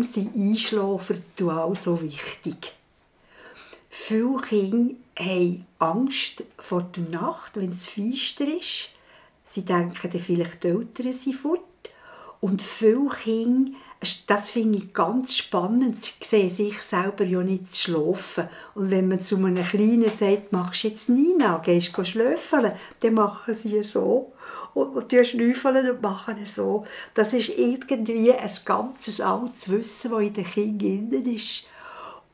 Warum sind Einschlafrituale so wichtig? Viele Kinder haben Angst vor der Nacht, wenn es finster ist. Sie denken dann vielleicht, die Eltern sind fort. Und viele Kinder, das finde ich ganz spannend, sie sehen sich selber ja nicht zu schlafen. Und wenn man zu einem Kleinen sagt, machst du jetzt Nina, gehst du schlafen, dann machen sie so. Und die schnüffeln und machen so. Das ist irgendwie ein ganzes altes Wissen, das in den Kindern drin ist.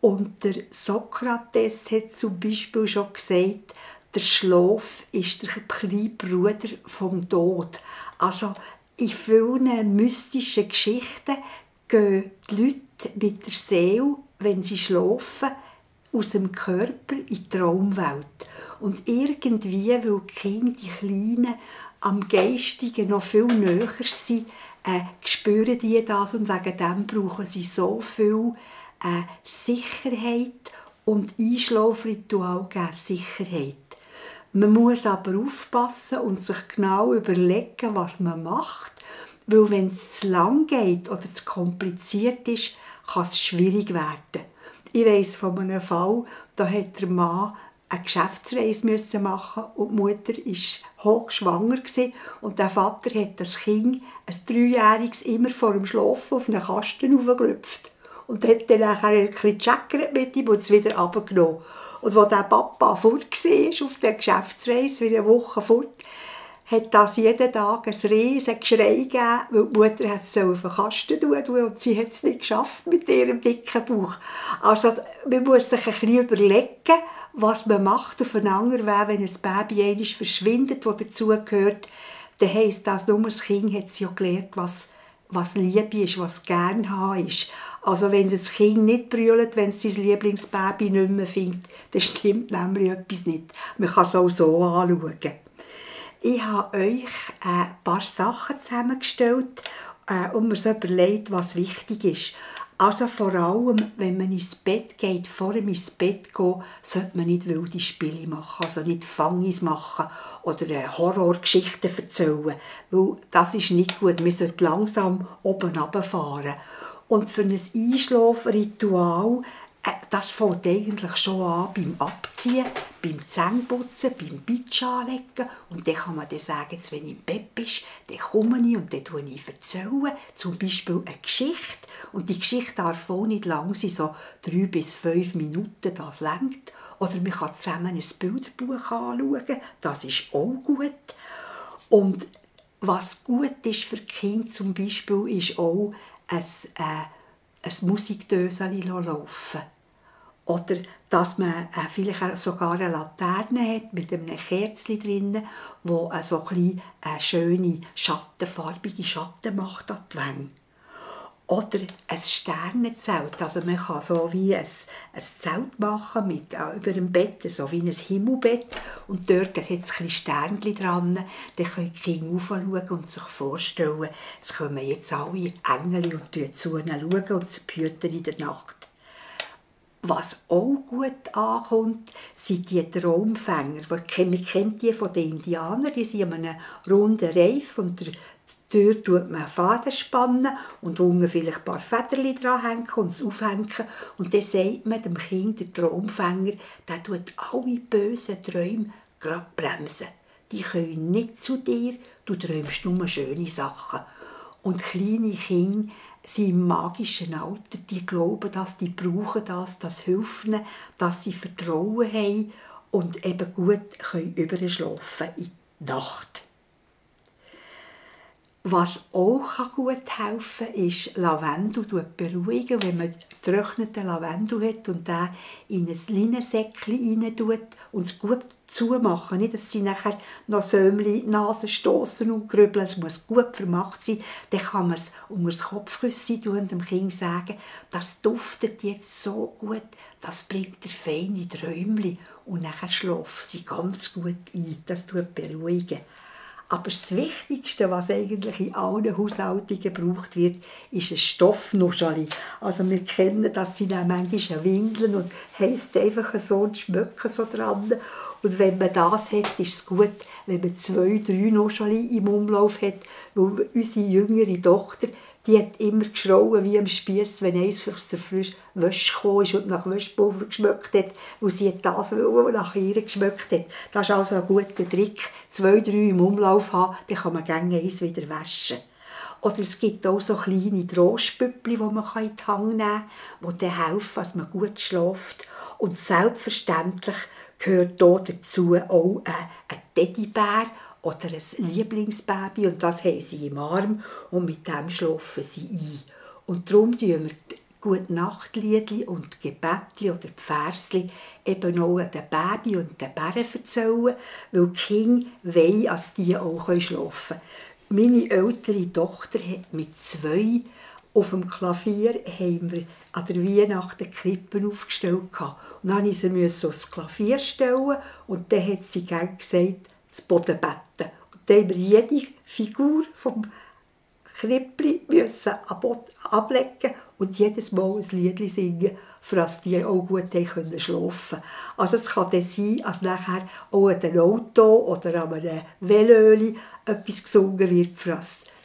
Und der Sokrates hat zum Beispiel schon gesagt, der Schlaf ist der kleine Bruder vom Tod. Also in vielen mystischen Geschichten gehen die Leute mit der Seele, wenn sie schlafen, aus dem Körper in die Traumwelt. Und irgendwie, weil die Kinder, die Kleinen, am Geistigen noch viel näher sind, spüren die das und wegen dem brauchen sie so viel Sicherheit und Einschlafritual geben Sicherheit. Man muss aber aufpassen und sich genau überlegen, was man macht, weil wenn es zu lang geht oder zu kompliziert ist, kann es schwierig werden. Ich weiss von einem Fall, da hat der Mann eine Geschäftsreise machen und die Mutter war hochschwanger und der Vater hat das Kind, ein 3-jähriges, immer vor dem Schlafen auf einen Kasten hochgelüpft und hat dann nachher ein bisschen gecheckert mit ihm und es wieder runtergenommen. Und als der Papa fort war, auf der Geschäftsreise, wie eine Woche fort, hat das jeden Tag ein riesiges Geschrei gegeben, weil die Mutter es auf den Kasten tun und sie hat es nicht geschafft mit ihrem dicken Bauch. Also man muss sich ein bisschen überlegen, was man macht auf einen anderen Weg, wenn ein Baby einmal verschwindet, das dazugehört. Dann heisst das, nur das Kind hat ja gelernt, was Liebe ist, was gern haben ist. Also wenn das Kind nicht brüllt, wenn es sein Lieblingsbaby nicht mehr findet, dann stimmt nämlich etwas nicht. Man kann es auch so anschauen. Ich habe euch ein paar Sachen zusammengestellt und mir so überlegt, was wichtig ist. Also vor allem, wenn man ins Bett geht, vor dem ins Bett gehen, sollte man nicht wilde Spiele machen, also nicht Fangis machen oder Horrorgeschichten erzählen, weil das ist nicht gut. Man sollte langsam oben runterfahren. Und für ein Einschlafritual, das fängt eigentlich schon an beim Abziehen, beim Zähneputzen, beim Bettchen anlegen. Und dann kann man dann sagen, jetzt, wenn ich im Bett bin, dann komme ich und dann erzähle ich zum Beispiel eine Geschichte. Und die Geschichte darf auch nicht lang sein, so 3 bis 5 Minuten, das reicht. Oder man kann zusammen ein Bilderbuch anschauen, das ist auch gut. Und was gut ist für Kinder zum Beispiel, ist auch ein Musikdöschen laufen. Oder dass man vielleicht sogar eine Laterne hat mit einem Kerzchen drin, wo so ein schöne schattenfarbige Schatten macht an die Wände. Oder ein Sternenzelt. Also man kann so wie ein Zelt machen mit, über dem Bett, so wie ein Himmelbett. Und dort hat es ein Sternchen dran. Dann können die Kinder raufschauen und sich vorstellen, es kommen jetzt alle Engel und zu ihnen schauen und sie behüten in der Nacht. Was auch gut ankommt, sind die Traumfänger. Man kennt die von den Indianern, die sind an einem runden Reif und dort tut man einen Faden spannen und unten vielleicht ein paar Federchen dranhängen und es aufhängen. Und dann sagt man dem Kind, der Traumfänger, der tut alle bösen Träume gerade bremsen. Die können nicht zu dir, du träumst nur schöne Sachen. Und kleine Kinder sind im magischen Alter, die glauben das, die brauchen das hilft ihnen, dass sie Vertrauen haben und eben gut überschlafen in die Nacht. Was auch gut helfen kann, ist Lavendel beruhigen. Wenn man getrockneten Lavendel hat und den in ein Leinensäckchen rein tut und es gut zumachen, nicht, dass sie nachher noch Säumchen die Nase stossen und grübeln. Es muss gut vermacht sein. Dann kann man es unter das Kopfkissen tun und dem Kind sagen, das duftet jetzt so gut, das bringt dir feine Träumchen. Und nachher schlafen sie ganz gut ein. Das beruhigen. Aber das Wichtigste, was eigentlich in allen Haushaltungen gebraucht wird, ist ein Stoffnuscheli. Also wir kennen das, sind auch manchmal Windeln und heisst einfach so und schmecken so dran. Und wenn man das hat, ist es gut, wenn man 2, 3 Nuscheli im Umlauf hat, weil unsere jüngere Tochter, die hat immer geschrauen wie am Spiess, wenn eins aus der frischen Wäsche gekommen ist und nach Wäschpulver geschmeckt hat, weil sie das nach ihr geschmeckt hat. Das ist also ein guter Trick. 2, 3 im Umlauf haben, dann kann man gerne eins wieder waschen. Oder es gibt auch so kleine Trostpüppli, die man in die Hand nehmen kann, die dann helfen, dass man gut schläft. Und selbstverständlich gehört hier dazu auch ein Teddybär oder ein Lieblingsbaby. Und das haben sie im Arm und mit dem schlafen sie ein. Und darum tun wir die Gute-Nacht-Liedli und die Gebetli oder die Versli eben auch den Baby und den Bären erzählen, weil die Kinder wollen, dass die auch schlafen können. Meine ältere Tochter hat mit 2 auf dem Klavier haben wir an der Weihnachten Krippen aufgestellt. Und dann musste ich sie aufs Klavier stellen und dann hat sie gerne gesagt, das Boden betten. Und dann haben wir jede Figur vom Krippli ablegen und jedes Mal ein Lied singen, für dass die auch gut schlafen können. Also es kann dann sein, dass nachher auch an einem Auto oder an einem Velöli etwas gesungen wird, für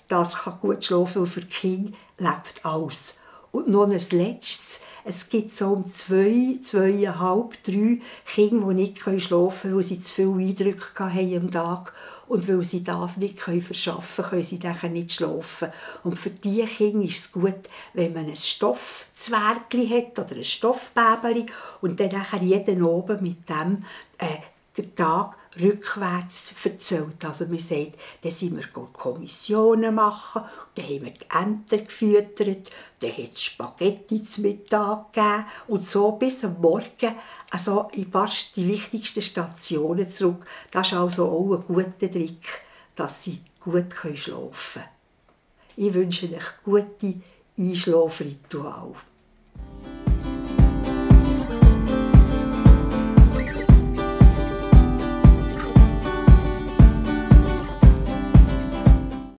das kann gut schlafen, und für die Kinder lebt alles. Und noch ein Letztes, es gibt so um 2, 2,5, 3 Kinder, die nicht schlafen können, weil sie zu viele Eindrücke haben am Tag. Und weil sie das nicht verschaffen können, sie dann nicht schlafen. Und für diese Kinder ist es gut, wenn man ein Stoffzwergli hat oder ein Stoffbäbeli und dann nachher jeden Abend mit dem den Tag rückwärts erzählt. Also man sagt, dann sind wir Kommissionen machen, dann haben wir die Enten gefüttert, dann hat es Spaghetti zum Mittag gegeben und so bis am Morgen, also ich passe die wichtigsten Stationen zurück. Das ist also auch ein guter Trick, dass sie gut schlafen können. Ich wünsche euch gute Einschlafrituale.